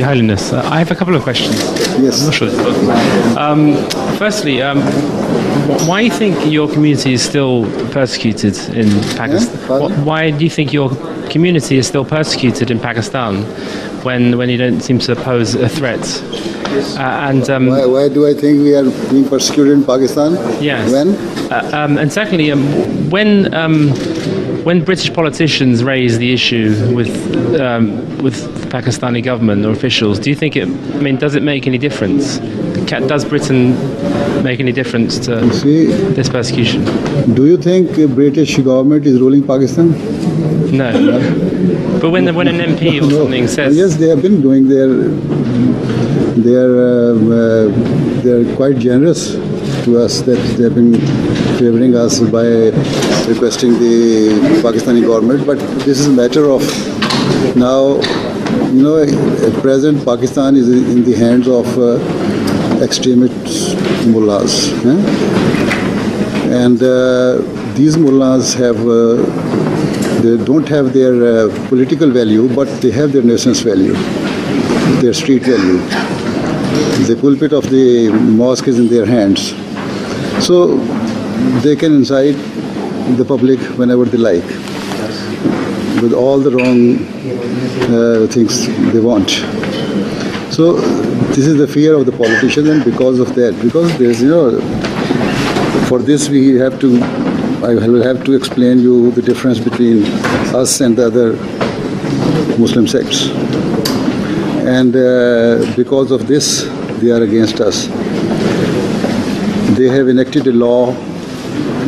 Your Holiness, I have a couple of questions. Yes. I'm not sure. Firstly, why do you think your community is still persecuted in Pakistan? Pardon? Why do you think your community is still persecuted in Pakistan when you don't seem to pose a threat? Why do I think we are being persecuted in Pakistan? Yes. When? And secondly, when British politicians raise the issue with the Pakistani government or officials, do you think does it make any difference? Does Britain make any difference to this persecution? Do you think British government is ruling Pakistan? No. But when an MP or something says... Yes, they have been doing they're quite generous to us, that they have been favoring us by requesting the Pakistani government. But this is a matter of now, at present Pakistan is in the hands of extremist mullahs. And these mullahs they don't have their political value, but they have their nation's value, their street value. The pulpit of the mosque is in their hands. So they can incite the public whenever they like, with all the wrong things they want. So this is the fear of the politicians, and because of that, because there's, for this I will have to explain you the difference between us and the other Muslim sects. And because of this, they are against us. They have enacted a law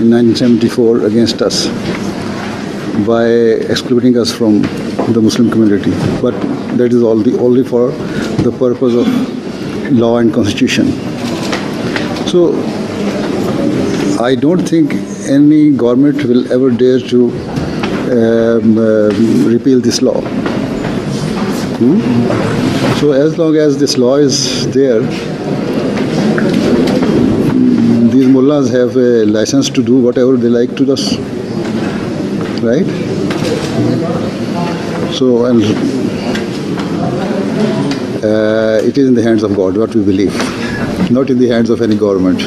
in 1974 against us by excluding us from the Muslim community. But that is only for the purpose of law and constitution. So I don't think any government will ever dare to repeal this law. So as long as this law is there, these mullahs have a license to do whatever they like to us, right? So, and it is in the hands of God what we believe, not in the hands of any government.